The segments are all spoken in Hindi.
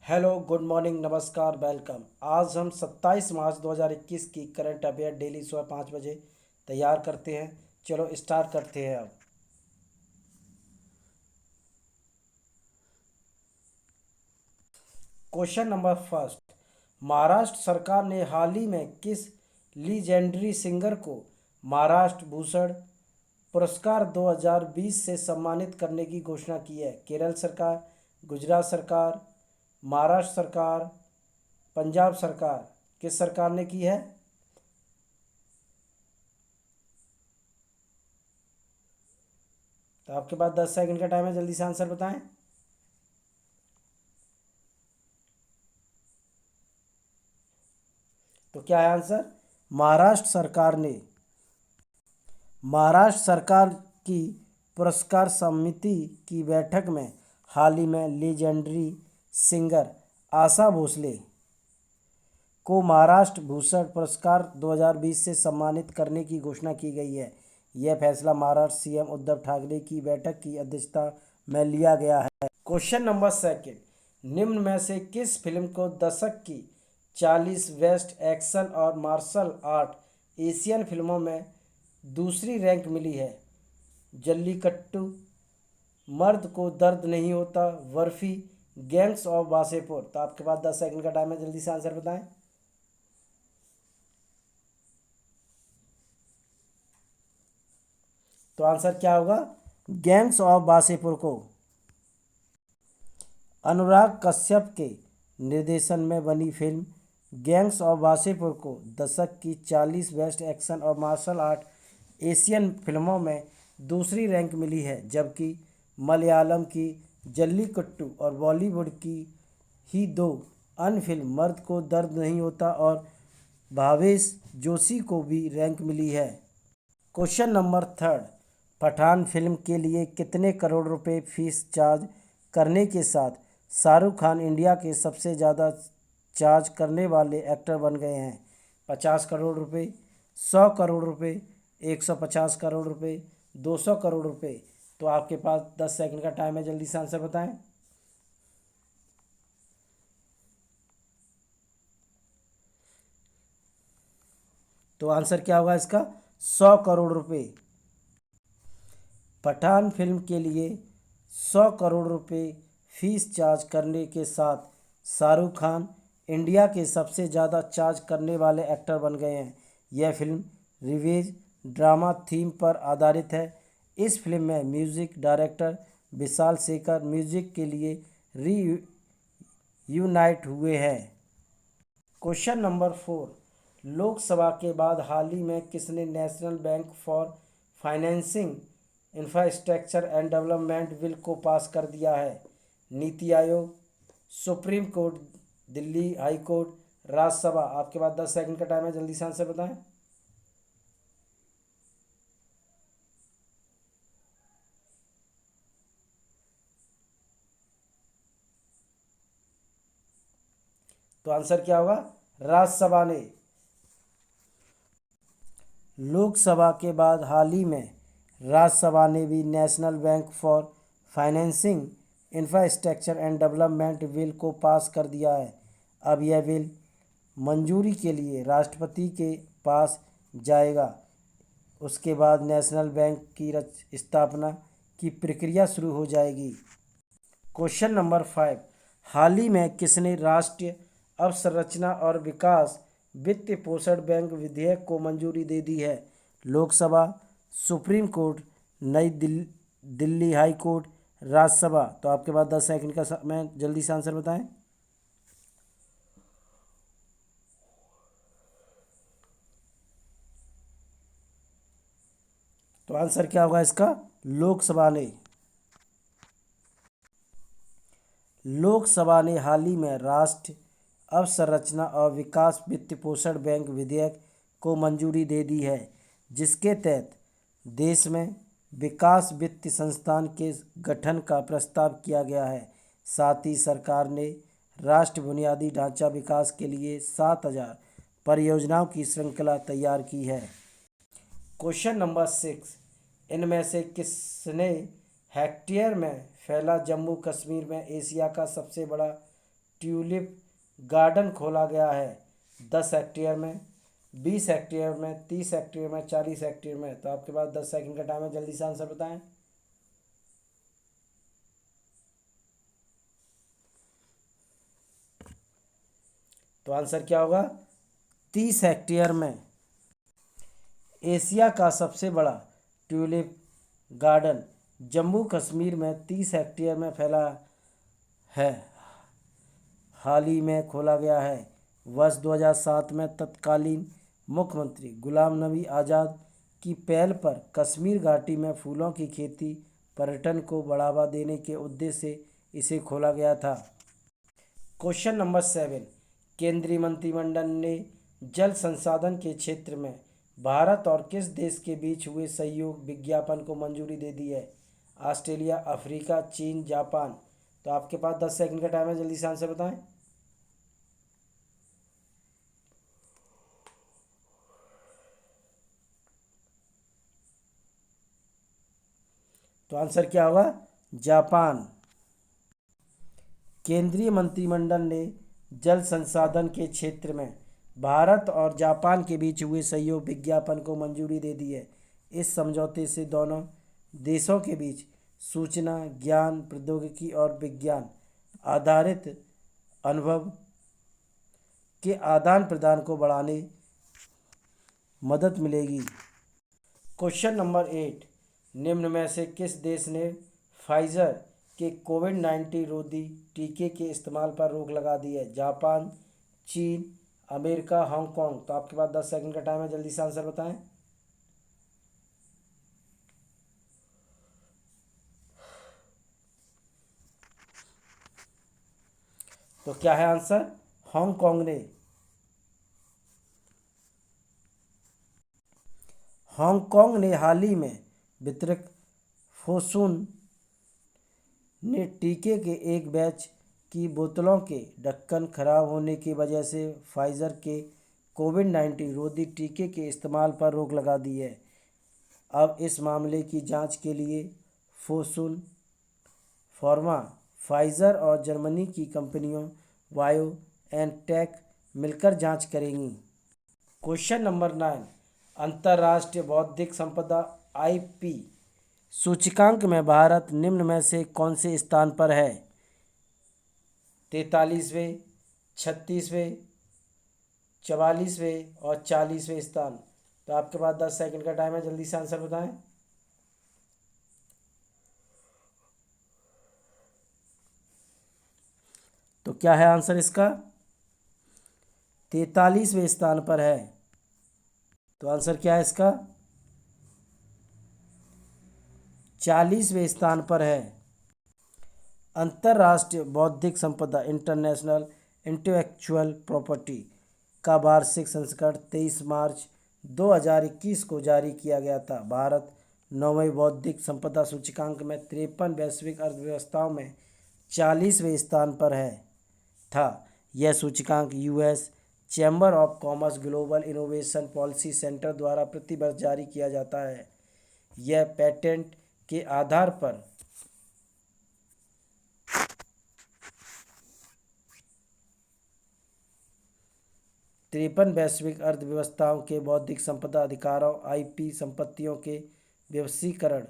हेलो, गुड मॉर्निंग, नमस्कार, वेलकम। आज हम 27 मार्च 2021 की करंट अफेयर डेली सुबह 5 बजे तैयार करते हैं। चलो स्टार्ट करते हैं अब। Question number first. महाराष्ट्र सरकार ने हाल ही में किस लीजेंडरी सिंगर को महाराष्ट्र भूषण पुरस्कार 2020 से सम्मानित करने की घोषणा की है? केरल सरकार, गुजरात सरकार, महाराष्ट्र सरकार, पंजाब सरकार। किस सरकार ने की है? तो आपके पास 10 सेकंड का टाइम है, जल्दी से आंसर बताएं। तो क्या है आंसर? महाराष्ट्र सरकार ने। महाराष्ट्र सरकार की पुरस्कार समिति की बैठक में हाल ही में लीजेंडरी सिंगर आशा भोसले को महाराष्ट्र भूषण पुरस्कार 2020 से सम्मानित करने की घोषणा की गई है। यह फैसला महाराष्ट्र सीएम उद्धव ठाकरे की बैठक की अध्यक्षता में लिया गया है। Question number second. निम्न में से किस फिल्म को दशक की 40 बेस्ट एक्शन और मार्शल आर्ट एशियन फिल्मों में दूसरी रैंक मिली है? जल्लीकट्टू, मर्द को दर्द नहीं होता, बर्फी, गैंग्स ऑफ वासेपुर। तो आपके पास 10 सेकंड का टाइम है, जल्दी से आंसर बताएं। तो आंसर क्या होगा? गैंग्स ऑफ वासेपुर को अनुराग कश्यप के निर्देशन में बनी फिल्म गैंग्स ऑफ वासेपुर को दशक की 40 बेस्ट एक्शन और मार्शल आर्ट एशियन फिल्मों में दूसरी रैंक मिली है, जबकि मलयालम की जल्लीकट्टू और बॉलीवुड की ही दो अन्य फिल्म मर्द को दर्द नहीं होता और भावेश जोशी को भी रैंक मिली है। Question number third. Pathaan film के लिए कितने करोड़ रुपए फीस चार्ज करने के साथ शाहरुख खान इंडिया के सबसे ज़्यादा चार्ज करने वाले एक्टर बन गए हैं? 50 करोड़ रुपए, 100 करोड़ रुपए, 150 करोड़ रुपए, 200 करोड़ रुपए। तो आपके पास 10 सेकंड का टाइम है, जल्दी से आंसर बताएं। तो आंसर क्या होगा इसका? 100 करोड़ रुपए। पठान फिल्म के लिए 100 करोड़ रुपए फीस चार्ज करने के साथ शाहरुख खान इंडिया के सबसे ज़्यादा चार्ज करने वाले एक्टर बन गए हैं। यह फिल्म रिवेंज ड्रामा थीम पर आधारित है। इस फिल्म में music director Vishal Shekhar music के लिए री यूनाइट हुए हैं। Question number four. लोकसभा के बाद हाल ही में किसने national bank for financing infrastructure and development bill को पास कर दिया है? NITI Aayog, supreme court, Delhi high court, Rajya Sabha. आपके पास 10 सेकंड का टाइम है, जल्दी से आंसर बताएं। तो आंसर क्या होगा? राज्यसभा ने। लोकसभा के बाद हाल ही में राज्यसभा ने भी national bank for financing infrastructure and development bill को पास कर दिया है। अब यह बिल मंजूरी के लिए राष्ट्रपति के पास जाएगा। उसके बाद नेशनल बैंक की स्थापना की प्रक्रिया शुरू हो जाएगी। Question number five. हाल ही में किसने राष्ट्रीय अवसंरचना और विकास वित्त पोषण बैंक विधेयक को मंजूरी दे दी है? Lok Sabha, supreme court, Delhi high court, Rajya Sabha. तो आपके पास 10 सेकंड का समय, जल्दी से आंसर बताएं। तो आंसर क्या होगा इसका? लोकसभा ने। लोकसभा ने हाल ही में राष्ट्रीय अवसंरचना और विकास वित्त पोषण बैंक विधेयक को मंजूरी दे दी है, जिसके तहत देश में विकास वित्त संस्थान के गठन का प्रस्ताव किया गया है। साथ ही सरकार ने राष्ट्रीय बुनियादी ढांचा विकास के लिए 7,000 परियोजनाओं की श्रृंखला तैयार की है। Question number six. इनमें से किसने हेक्टेयर में फैला जम्मू कश्मीर में एशिया का सबसे बड़ा ट्यूलिप गार्डन खोला गया है? 10 हेक्टेयर में, 20 हेक्टेयर में, 30 हेक्टेयर में, 40 हेक्टेयर में? तो आपके पास 10 सेकंड का टाइम है, जल्दी से आंसर बताएं। तो आंसर क्या होगा? 30 हेक्टेयर में। एशिया का सबसे बड़ा ट्यूलिप गार्डन जम्मू कश्मीर में 30 हेक्टेयर में फैला है। हाल ही में खोला गया है। वर्ष 2007 में तत्कालीन मुख्यमंत्री गुलाम नबी आज़ाद की पहल पर कश्मीर घाटी में फूलों की खेती पर्यटन को बढ़ावा देने के उद्देश्य से इसे खोला गया था। क्वेश्चन नंबर 7, केंद्रीय मंत्रिमंडल ने जल संसाधन के क्षेत्र में भारत और किस देश के बीच हुए सहयोग विज्ञापन को मंजूरी दे दी है? ऑस्ट्रेलिया, अफ्रीका, चीन, जापान? तो आपके पास 10 सेकंड का टाइम है, जल्दी से आंसर बताएं। तो आंसर क्या होगा? जापान। केंद्रीय मंत्रिमंडल ने जल संसाधन के क्षेत्र में भारत और जापान के बीच हुए सहयोग विज्ञापन को मंजूरी दे दी है। इस समझौते से दोनों देशों के बीच सूचना, ज्ञान, प्रौद्योगिकी और विज्ञान आधारित अनुभव के आदान प्रदान को बढ़ाने मदद मिलेगी। क्वेश्चन नंबर 8, निम्न में से किस देश ने फाइजर के कोविड-19 रोधी टीके के इस्तेमाल पर रोक लगा दी है? जापान, चीन, अमेरिका, हांगकांग? तो आपके पास 10 सेकंड का टाइम है, जल्दी से आंसर बताएं। तो क्या है आंसर? हांगकांग ने। हांगकांग ने हाल ही में वितरक फोसून ने टीके के एक बैच की बोतलों के ढक्कन खराब होने की वजह से फाइजर के कोविड-19 रोधी टीके के इस्तेमाल पर रोक लगा दी है। अब इस मामले की जांच के लिए फोसून फार्मा, फाइजर और जर्मनी की कंपनियों बायोएनटेक मिलकर जांच करेंगी। क्वेश्चन नंबर 9, अंतर्राष्ट्रीय बौद्धिक संपदा आईपी सूचकांक में भारत निम्न में से कौन से स्थान पर है? 43वें, 36वें, 44वें और 40वें स्थान? तो आपके पास 10 सेकंड का टाइम है, जल्दी से आंसर बताएं। तो क्या है आंसर इसका? 43वें स्थान पर है। तो आंसर क्या है इसका? 40वें स्थान पर है। अंतर्राष्ट्रीय बौद्धिक संपदा इंटरनेशनल इंटेलेक्चुअल प्रॉपर्टी का वार्षिक संस्करण 23 मार्च 2021 को जारी किया गया था। भारत 9वें बौद्धिक संपदा सूचकांक में 53 वैश्विक अर्थव्यवस्थाओं में 40वें स्थान पर है था। यह सूचकांक US chamber of commerce global innovation policy centre द्वारा प्रति वर्ष जारी किया जाता है। यह पेटेंट के आधार पर 53 वैश्विक अर्थव्यवस्थाओं के बौद्धिक संपदा अधिकारों, आईपी संपत्तियों के व्यवसायीकरण,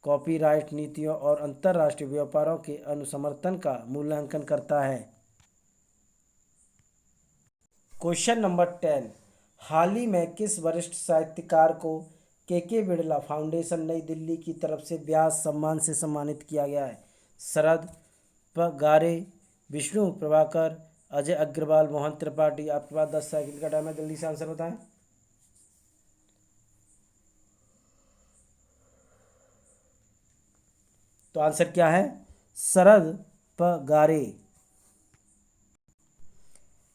कॉपीराइट नीतियों और अंतर्राष्ट्रीय व्यापारों के अनुसमर्थन का मूल्यांकन करता है। क्वेश्चन नंबर 10, हाल ही में किस वरिष्ठ साहित्यकार को के बिड़ला फाउंडेशन नई दिल्ली की तरफ से व्यास सम्मान से सम्मानित किया गया है? शरद पगारे, विष्णु प्रभाकर, अजय अग्रवाल, मोहन त्रिपाठी? आपके पास 10 सेकंड का टाइम है, जल्दी से आंसर बताएं। तो आंसर क्या है? शरद पगारे।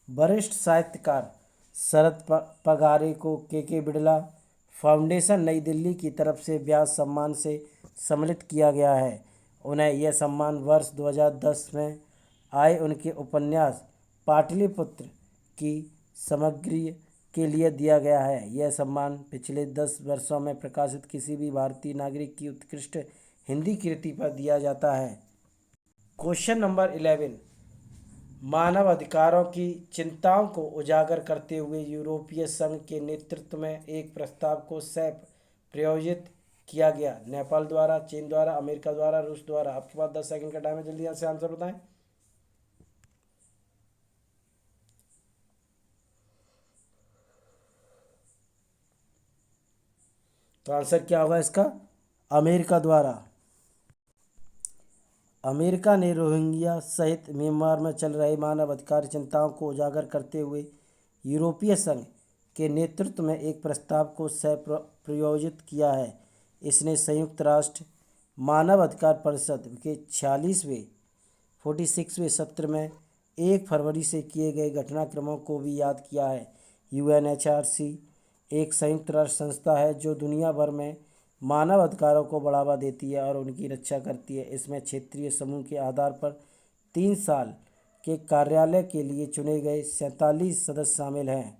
वरिष्ठ साहित्यकार शरद पगारे को के बिड़ला फाउंडेशन नई दिल्ली की तरफ से व्यास सम्मान से सम्मानित किया गया है। उन्हें यह सम्मान वर्ष 2010 में आए उनके उपन्यास पाटलिपुत्र की सामग्री के लिए दिया गया है। यह सम्मान पिछले 10 वर्षों में प्रकाशित किसी भी भारतीय नागरिक की उत्कृष्ट हिंदी कृति पर दिया जाता है। क्वेश्चन नंबर 11, मानव अधिकारों की चिंताओं को उजागर करते हुए यूरोपीय संघ के नेतृत्व में एक प्रस्ताव को सह प्रायोजित किया गया। नेपाल द्वारा, चीन द्वारा, अमेरिका द्वारा, रूस द्वारा। आपके पास 10 सेकंड का टाइम है, जल्दी से आंसर बताएं। तो आंसर क्या होगा इसका? अमेरिका द्वारा। अमेरिका ने रोहिंग्या सहित म्यांमार में चल रहे मानवाधिकार चिंताओं को उजागर करते हुए यूरोपीय संघ के नेतृत्व में एक प्रस्ताव को सह प्रायोजित किया है। इसने संयुक्त राष्ट्र मानव अधिकार परिषद के 46वें सत्र में 1 फरवरी से किए गए घटनाक्रमों को भी याद किया है। UNHRC एक संयुक्त राष्ट्र संस्था है जो दुनिया भर में मानव अधिकारों को बढ़ावा देती है और उनकी रक्षा करती है। इसमें क्षेत्रीय समूह के आधार पर 3 साल के कार्यालय के लिए चुने गए 47 सदस्य शामिल हैं।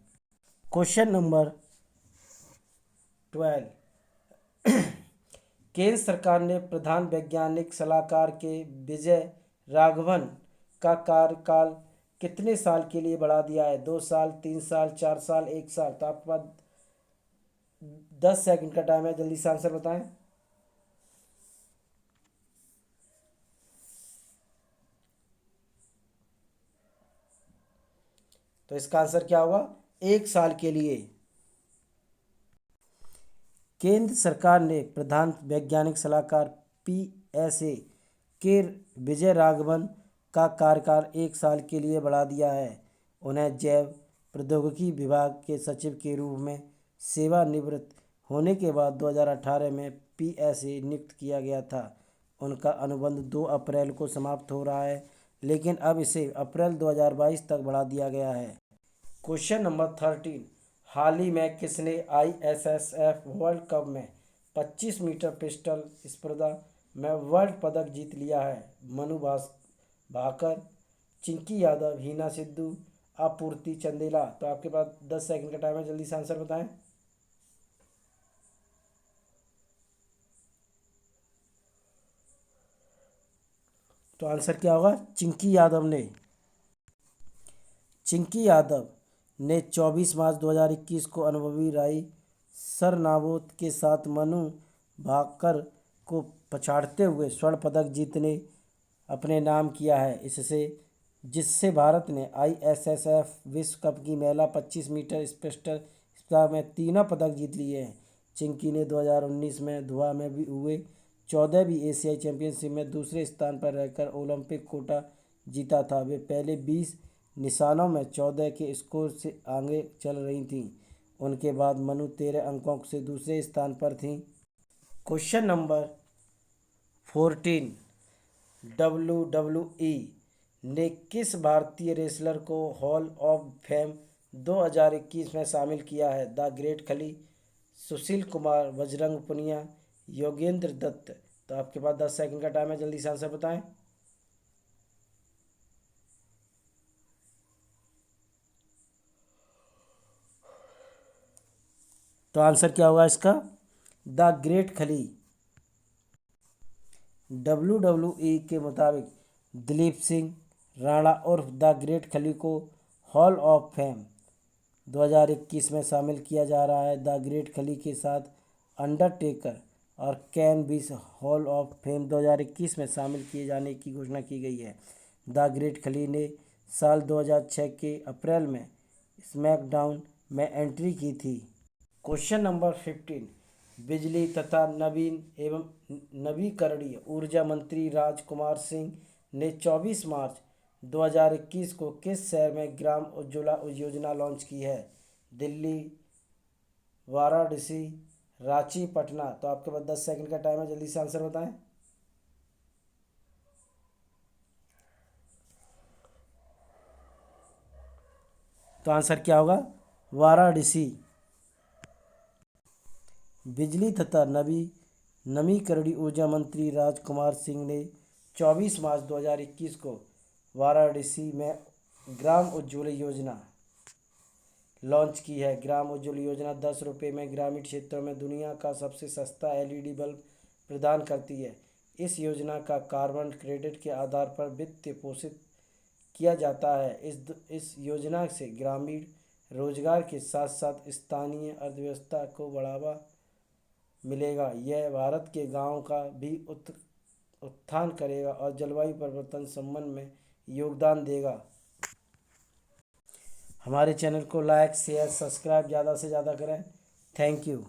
Question number 12। केंद्र सरकार ने प्रधान वैज्ञानिक सलाहकार के विजय राघवन का कार्यकाल कितने साल के लिए बढ़ा दिया है? 2 साल, 3 साल, 4 साल, 1 साल। तो आपके पास 10 सेकंड का टाइम है, जल्दी से आंसर बताएं। तो इसका आंसर क्या होगा? 1 साल के लिए। केंद्र सरकार ने प्रधान वैज्ञानिक सलाहकार PSA के विजय राघवन का कार्यकाल 1 साल के लिए बढ़ा दिया है। उन्हें जैव प्रौद्योगिकी विभाग के सचिव के रूप में सेवानिवृत्त होने के बाद 2018 में PSA नियुक्त किया गया था। उनका अनुबंध 2 अप्रैल को समाप्त हो रहा है, लेकिन अब इसे अप्रैल 2022 तक बढ़ा दिया गया है। Question number 13। हाल ही में किसने ISSF वर्ल्ड कप में 25 मीटर पिस्टल स्पर्धा में वर्ल्ड पदक जीत लिया है? मनु भाकर, चिंकी यादव, हिना सिद्धू, आपूर्ति चंदेला। तो आपके पास 10 सेकंड का टाइम है, जल्दी से आंसर बताएं। तो आंसर क्या होगा? चिंकी यादव ने। चिंकी यादव ने 24 मार्च 2021 को अनुभवी राई सरनावोत के साथ मनु भाकर को पछाड़ते हुए स्वर्ण पदक जीतने अपने नाम किया है, जिससे भारत ने ISSF विश्व कप की महिला 25 मीटर पिस्टल स्पर्धा में तीनों पदक जीत लिए हैं। चिंकी ने 2019 में धुआ में भी हुए 14वीं एशियाई चैंपियनशिप में दूसरे स्थान पर रहकर ओलंपिक कोटा जीता था। वे पहले 20 निशानों में 14 के स्कोर से आगे चल रही थीं। उनके बाद मनु 13 अंकों से दूसरे स्थान पर थीं। Question number 14। WWE ने किस भारतीय रेसलर को हॉल ऑफ फेम 2021 में शामिल किया है? द ग्रेट खली, सुशील कुमार, बजरंग पुनिया, योगेंद्र दत्त। तो आपके पास 10 सेकंड का टाइम है, जल्दी से आंसर बताएं। तो आंसर क्या होगा इसका? द ग्रेट खली। WWE के मुताबिक दिलीप सिंह राणा उर्फ द ग्रेट खली को हॉल ऑफ फेम 2021 में शामिल किया जा रहा है। द ग्रेट खली के साथ अंडरटेकर और कैन भी हॉल ऑफ फेम 2021 में शामिल किए जाने की घोषणा की गई है। द ग्रेट खली ने साल 2006 के अप्रैल में स्मैकडाउन में एंट्री की थी। Question number 15। बिजली तथा नवीन एवं नवीकरणीय ऊर्जा मंत्री राजकुमार सिंह ने 24 मार्च 2021 को किस शहर में ग्राम उज्ज्वला योजना लॉन्च की है? दिल्ली, वाराणसी, रांची, पटना। तो आपके पास 10 सेकंड का टाइम है, जल्दी से आंसर बताएं। तो आंसर क्या होगा? वाराणसी। बिजली तथा नवीकरणीय ऊर्जा मंत्री राजकुमार सिंह ने 24 मार्च 2021 को वाराणसी में ग्राम उज्ज्वला योजना लॉन्च की है। ग्राम उज्ज्वला योजना 10 रुपये में ग्रामीण क्षेत्रों में दुनिया का सबसे सस्ता LED बल्ब प्रदान करती है। इस योजना का कार्बन क्रेडिट के आधार पर वित्त पोषित किया जाता है। इस योजना से ग्रामीण रोजगार के साथ साथ स्थानीय अर्थव्यवस्था को बढ़ावा मिलेगा। यह भारत के गांव का भी उत्थान करेगा और जलवायु परिवर्तन संबंध में योगदान देगा। हमारे चैनल को लाइक शेयर सब्सक्राइब ज़्यादा से ज़्यादा करें। Thank you.